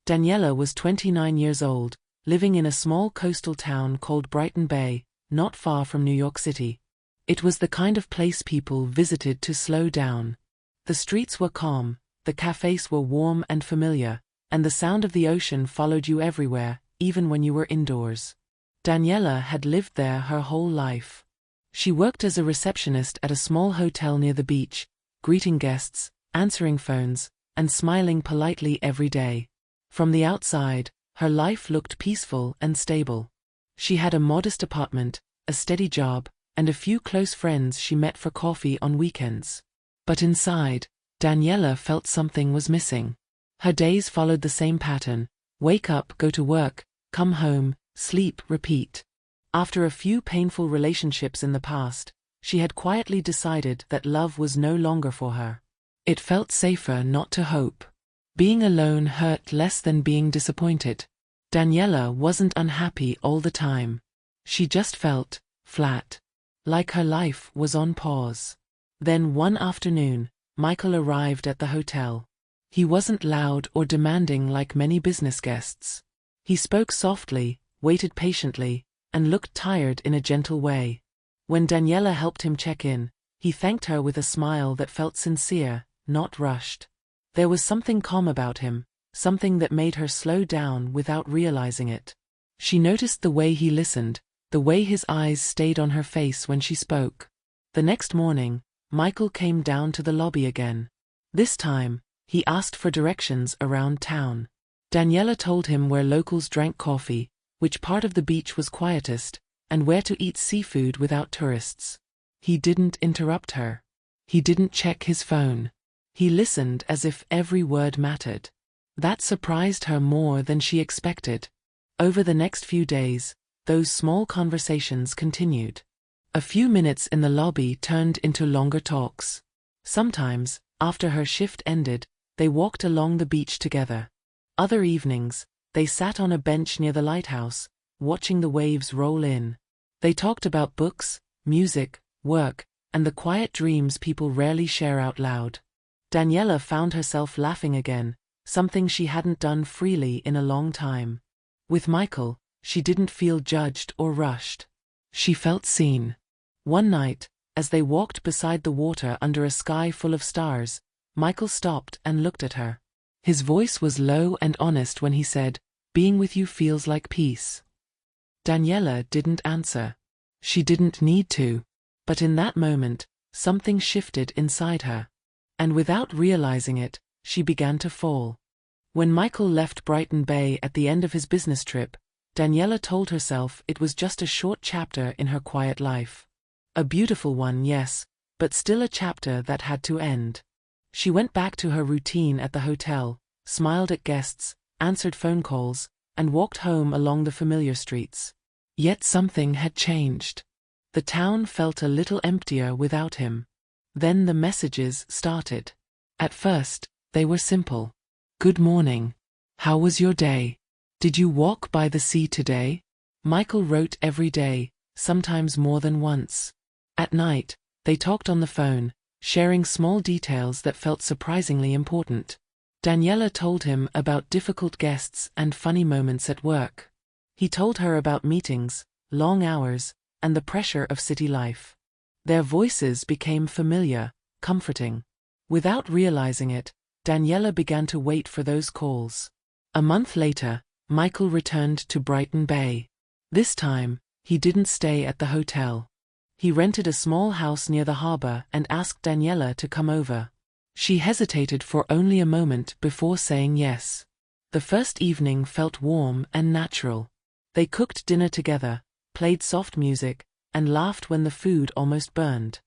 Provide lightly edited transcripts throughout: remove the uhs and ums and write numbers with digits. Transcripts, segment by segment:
Daniela was 29 years old, living in a small coastal town called Brighton Bay, not far from New York City. It was the kind of place people visited to slow down. The streets were calm, the cafes were warm and familiar, and the sound of the ocean followed you everywhere, even when you were indoors. Daniela had lived there her whole life. She worked as a receptionist at a small hotel near the beach, greeting guests, answering phones, and smiling politely every day. From the outside, her life looked peaceful and stable. She had a modest apartment, a steady job, and a few close friends she met for coffee on weekends. But inside, Daniela felt something was missing. Her days followed the same pattern: wake up, go to work, come home, sleep, repeat. After a few painful relationships in the past, she had quietly decided that love was no longer for her. It felt safer not to hope. Being alone hurt less than being disappointed. Daniela wasn't unhappy all the time. She just felt flat, like her life was on pause. Then one afternoon, Michael arrived at the hotel. He wasn't loud or demanding like many business guests. He spoke softly, waited patiently, and looked tired in a gentle way. When Daniela helped him check in, he thanked her with a smile that felt sincere, not rushed. There was something calm about him, something that made her slow down without realizing it. She noticed the way he listened, the way his eyes stayed on her face when she spoke. The next morning, Michael came down to the lobby again. This time, he asked for directions around town. Daniela told him where locals drank coffee, which part of the beach was quietest, and where to eat seafood without tourists. He didn't interrupt her. He didn't check his phone. He listened as if every word mattered. That surprised her more than she expected. Over the next few days, those small conversations continued. A few minutes in the lobby turned into longer talks. Sometimes, after her shift ended, they walked along the beach together. Other evenings, they sat on a bench near the lighthouse, watching the waves roll in. They talked about books, music, work, and the quiet dreams people rarely share out loud. Daniela found herself laughing again, something she hadn't done freely in a long time. With Michael, she didn't feel judged or rushed. She felt seen. One night, as they walked beside the water under a sky full of stars, Michael stopped and looked at her. His voice was low and honest when he said, "Being with you feels like peace." Daniela didn't answer. She didn't need to. But in that moment, something shifted inside her. And without realizing it, she began to fall. When Michael left Brighton Bay at the end of his business trip, Daniela told herself it was just a short chapter in her quiet life. A beautiful one, yes, but still a chapter that had to end. She went back to her routine at the hotel, smiled at guests, answered phone calls, and walked home along the familiar streets. Yet something had changed. The town felt a little emptier without him. Then the messages started. At first, they were simple. "Good morning. How was your day? Did you walk by the sea today?" Michael wrote every day, sometimes more than once. At night, they talked on the phone, sharing small details that felt surprisingly important. Daniela told him about difficult guests and funny moments at work. He told her about meetings, long hours, and the pressure of city life. Their voices became familiar, comforting. Without realizing it, Daniela began to wait for those calls. A month later, Michael returned to Brighton Bay. This time, he didn't stay at the hotel. He rented a small house near the harbor and asked Daniela to come over. She hesitated for only a moment before saying yes. The first evening felt warm and natural. They cooked dinner together, played soft music, and laughed when the food almost burned.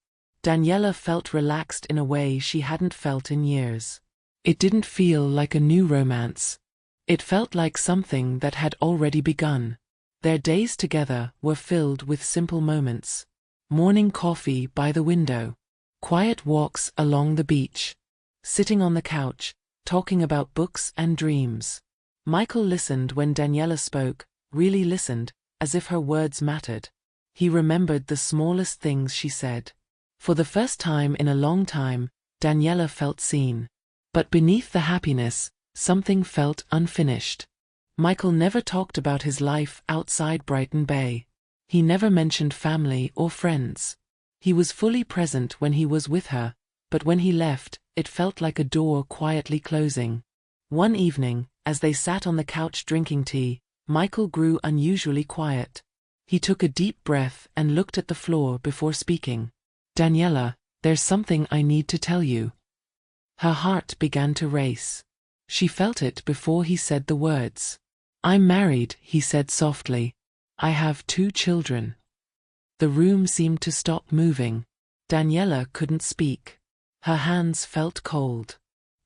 Daniela felt relaxed in a way she hadn't felt in years. It didn't feel like a new romance. It felt like something that had already begun. Their days together were filled with simple moments. Morning coffee by the window. Quiet walks along the beach. Sitting on the couch, talking about books and dreams. Michael listened when Daniela spoke, really listened, as if her words mattered. He remembered the smallest things she said. For the first time in a long time, Daniela felt seen. But beneath the happiness, Something felt unfinished. Michael never talked about his life outside Brighton Bay. He never mentioned family or friends. He was fully present when he was with her, but when he left, it felt like a door quietly closing. One evening, as they sat on the couch drinking tea, Michael grew unusually quiet. He took a deep breath and looked at the floor before speaking. "Daniela, there's something I need to tell you." Her heart began to race. She felt it before he said the words. "I'm married," he said softly. "I have 2 children." The room seemed to stop moving. Daniela couldn't speak. Her hands felt cold.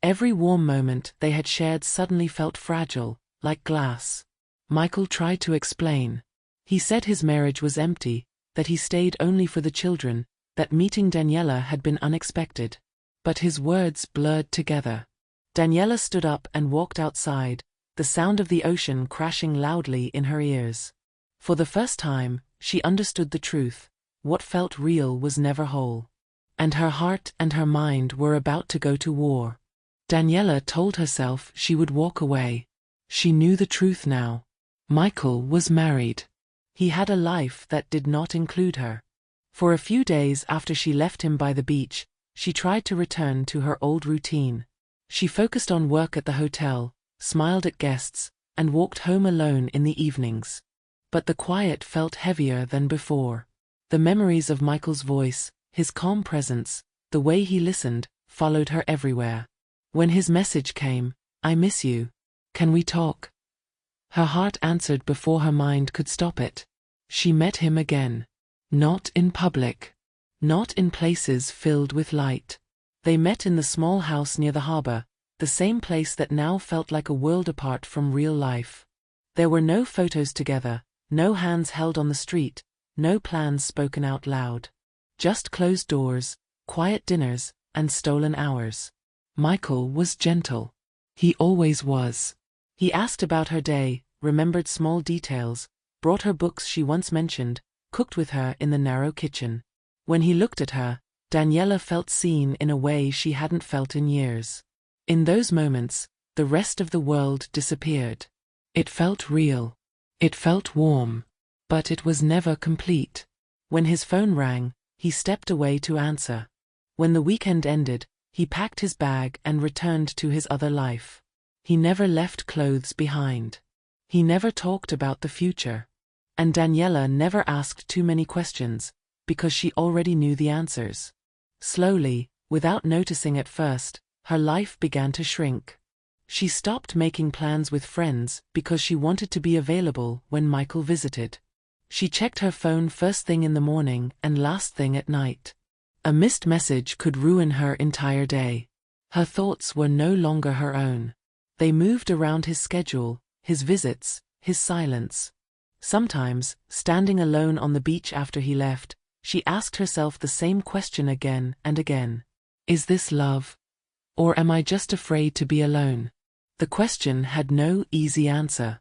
Every warm moment they had shared suddenly felt fragile, like glass. Michael tried to explain. He said his marriage was empty, that he stayed only for the children, that meeting Daniela had been unexpected. But his words blurred together. Daniela stood up and walked outside, the sound of the ocean crashing loudly in her ears. For the first time, she understood the truth. What felt real was never whole. And her heart and her mind were about to go to war. Daniela told herself she would walk away. She knew the truth now. Michael was married. He had a life that did not include her. For a few days after she left him by the beach, she tried to return to her old routine. She focused on work at the hotel, smiled at guests, and walked home alone in the evenings. But the quiet felt heavier than before. The memories of Michael's voice, his calm presence, the way he listened, followed her everywhere. When his message came, "I miss you. Can we talk?" Her heart answered before her mind could stop it. She met him again. Not in public. Not in places filled with light. They met in the small house near the harbor, the same place that now felt like a world apart from real life. There were no photos together, no hands held on the street, no plans spoken out loud. Just closed doors, quiet dinners, and stolen hours. Michael was gentle. He always was. He asked about her day, remembered small details, brought her books she once mentioned, cooked with her in the narrow kitchen. When he looked at her, Daniela felt seen in a way she hadn't felt in years. In those moments, the rest of the world disappeared. It felt real. It felt warm. But it was never complete. When his phone rang, he stepped away to answer. When the weekend ended, he packed his bag and returned to his other life. He never left clothes behind. He never talked about the future. And Daniela never asked too many questions, because she already knew the answers. Slowly, without noticing at first, her life began to shrink. She stopped making plans with friends because she wanted to be available when Michael visited. She checked her phone first thing in the morning and last thing at night. A missed message could ruin her entire day. Her thoughts were no longer her own. They moved around his schedule, his visits, his silence. Sometimes, standing alone on the beach after he left, she asked herself the same question again and again. Is this love? Or am I just afraid to be alone? The question had no easy answer.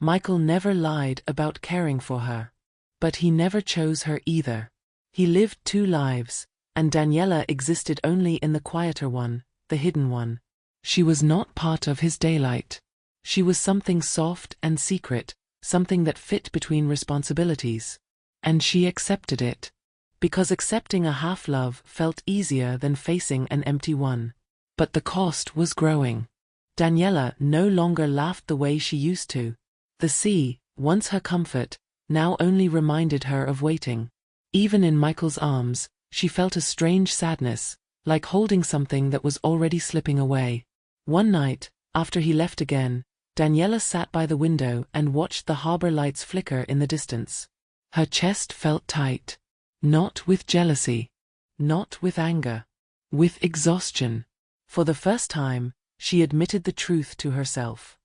Michael never lied about caring for her. But he never chose her either. He lived 2 lives, and Daniela existed only in the quieter one, the hidden one. She was not part of his daylight. She was something soft and secret, something that fit between responsibilities. And she accepted it. Because accepting a half-love felt easier than facing an empty one. But the cost was growing. Daniela no longer laughed the way she used to. The sea, once her comfort, now only reminded her of waiting. Even in Michael's arms, she felt a strange sadness, like holding something that was already slipping away. One night, after he left again, Daniela sat by the window and watched the harbor lights flicker in the distance. Her chest felt tight. Not with jealousy. Not with anger. With exhaustion. For the first time, she admitted the truth to herself.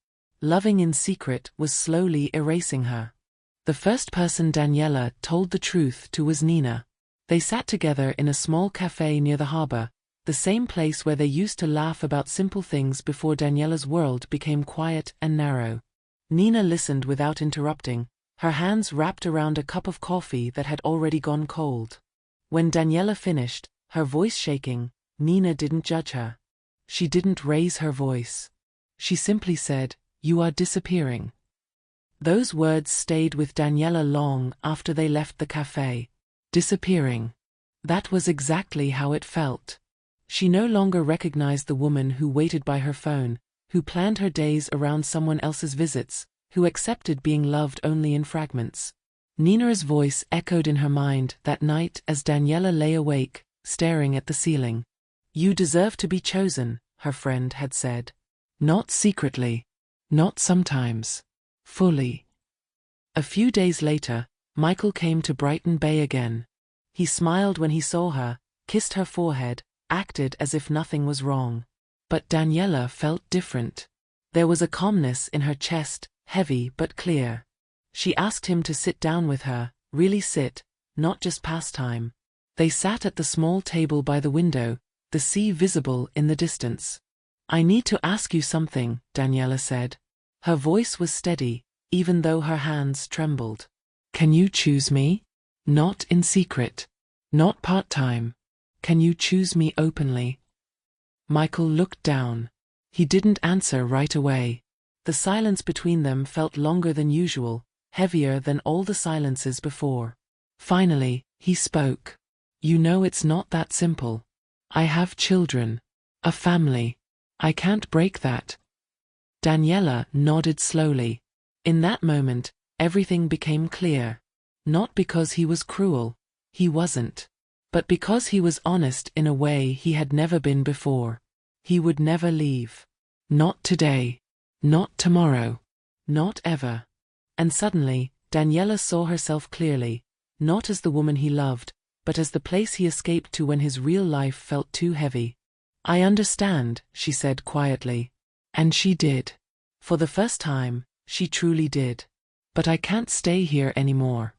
Loving in secret was slowly erasing her. The first person Daniela told the truth to was Nina. They sat together in a small cafe near the harbor, the same place where they used to laugh about simple things before Daniela's world became quiet and narrow. Nina listened without interrupting, her hands wrapped around a cup of coffee that had already gone cold. When Daniela finished, her voice shaking, Nina didn't judge her. She didn't raise her voice. She simply said, "You are disappearing." Those words stayed with Daniela long after they left the cafe. Disappearing. That was exactly how it felt. She no longer recognized the woman who waited by her phone, who planned her days around someone else's visits, who accepted being loved only in fragments. Nina's voice echoed in her mind that night as Daniela lay awake, staring at the ceiling. "You deserve to be chosen," her friend had said. "Not secretly. Not sometimes. Fully." A few days later, Michael came to Brighton Bay again. He smiled when he saw her, kissed her forehead, acted as if nothing was wrong. But Daniela felt different. There was a calmness in her chest, heavy but clear. She asked him to sit down with her, really sit, not just pass time. They sat at the small table by the window, the sea visible in the distance. "I need to ask you something," Daniela said. Her voice was steady, even though her hands trembled. "Can you choose me? Not in secret. Not part-time. Can you choose me openly?" Michael looked down. He didn't answer right away. The silence between them felt longer than usual, heavier than all the silences before. Finally, he spoke. "You know it's not that simple. I have children. A family. I can't break that." Daniela nodded slowly. In that moment, everything became clear. Not because he was cruel. He wasn't. But because he was honest in a way he had never been before. He would never leave. Not today. Not tomorrow. Not ever. And suddenly, Daniela saw herself clearly, not as the woman he loved, but as the place he escaped to when his real life felt too heavy. "I understand," she said quietly. And she did. For the first time, she truly did. "But I can't stay here anymore."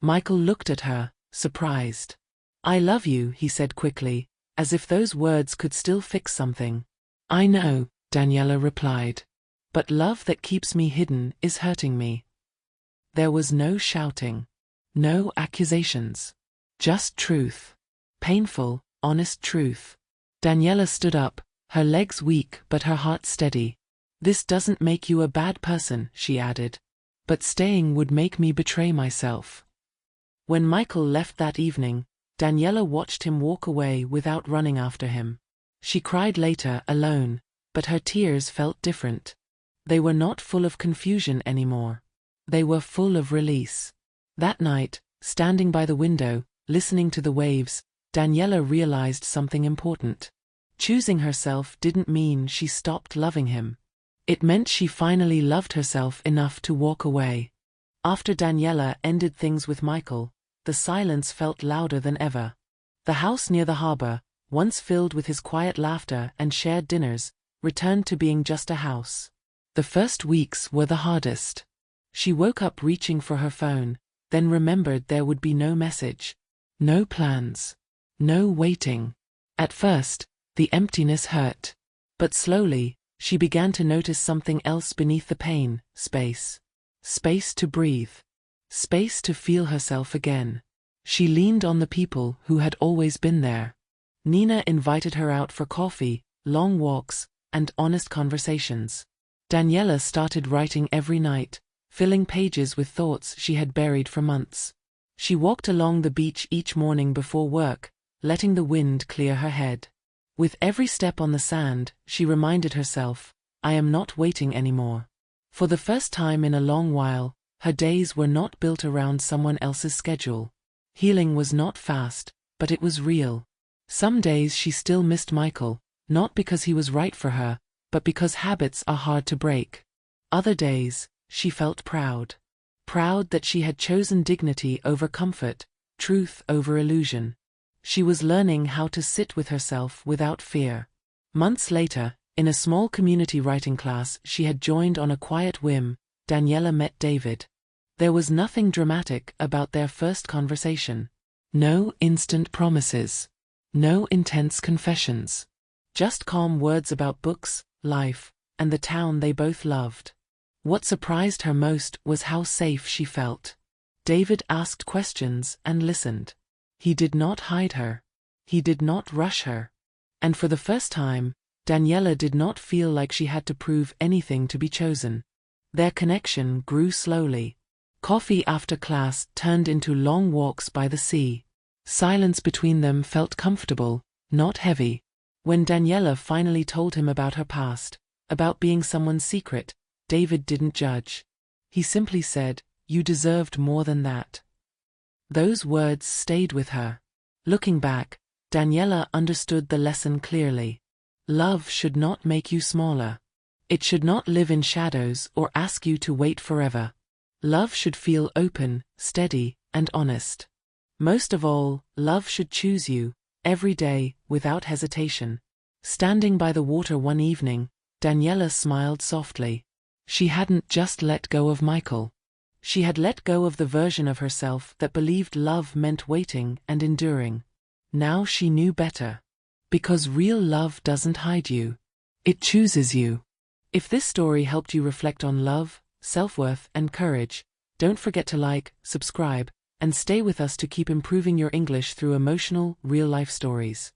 Michael looked at her, surprised. "I love you," he said quickly, as if those words could still fix something. "I know," Daniela replied. "But love that keeps me hidden is hurting me." There was no shouting. No accusations. Just truth. Painful, honest truth. Daniela stood up, her legs weak but her heart steady. "This doesn't make you a bad person," she added. "But staying would make me betray myself." When Michael left that evening, Daniela watched him walk away without running after him. She cried later, alone, but her tears felt different. They were not full of confusion anymore. They were full of release. That night, standing by the window, listening to the waves, Daniela realized something important. Choosing herself didn't mean she stopped loving him. It meant she finally loved herself enough to walk away. After Daniela ended things with Michael, the silence felt louder than ever. The house near the harbor, once filled with his quiet laughter and shared dinners, returned to being just a house. The first weeks were the hardest. She woke up reaching for her phone, then remembered there would be no message. No plans. No waiting. At first, the emptiness hurt. But slowly, she began to notice something else beneath the pain: space. Space to breathe. Space to feel herself again. She leaned on the people who had always been there. Nina invited her out for coffee, long walks, and honest conversations. Daniela started writing every night, filling pages with thoughts she had buried for months. She walked along the beach each morning before work, letting the wind clear her head. With every step on the sand, she reminded herself, "I am not waiting anymore." For the first time in a long while, her days were not built around someone else's schedule. Healing was not fast, but it was real. Some days she still missed Michael, not because he was right for her, but because habits are hard to break. Other days, she felt proud. Proud that she had chosen dignity over comfort, truth over illusion. She was learning how to sit with herself without fear. Months later, in a small community writing class she had joined on a quiet whim, Daniela met David. There was nothing dramatic about their first conversation. No instant promises. No intense confessions. Just calm words about books, life, and the town they both loved. What surprised her most was how safe she felt. David asked questions and listened. He did not hide her. He did not rush her. And for the first time, Daniela did not feel like she had to prove anything to be chosen. Their connection grew slowly. Coffee after class turned into long walks by the sea. Silence between them felt comfortable, not heavy. When Daniela finally told him about her past, about being someone's secret, David didn't judge. He simply said, "You deserved more than that." Those words stayed with her. Looking back, Daniela understood the lesson clearly. Love should not make you smaller. It should not live in shadows or ask you to wait forever. Love should feel open, steady, and honest. Most of all, love should choose you, every day, without hesitation. Standing by the water one evening, Daniela smiled softly. She hadn't just let go of Michael. She had let go of the version of herself that believed love meant waiting and enduring. Now she knew better. Because real love doesn't hide you. It chooses you. If this story helped you reflect on love, self-worth, and courage, don't forget to like, subscribe, and stay with us to keep improving your English through emotional, real-life stories.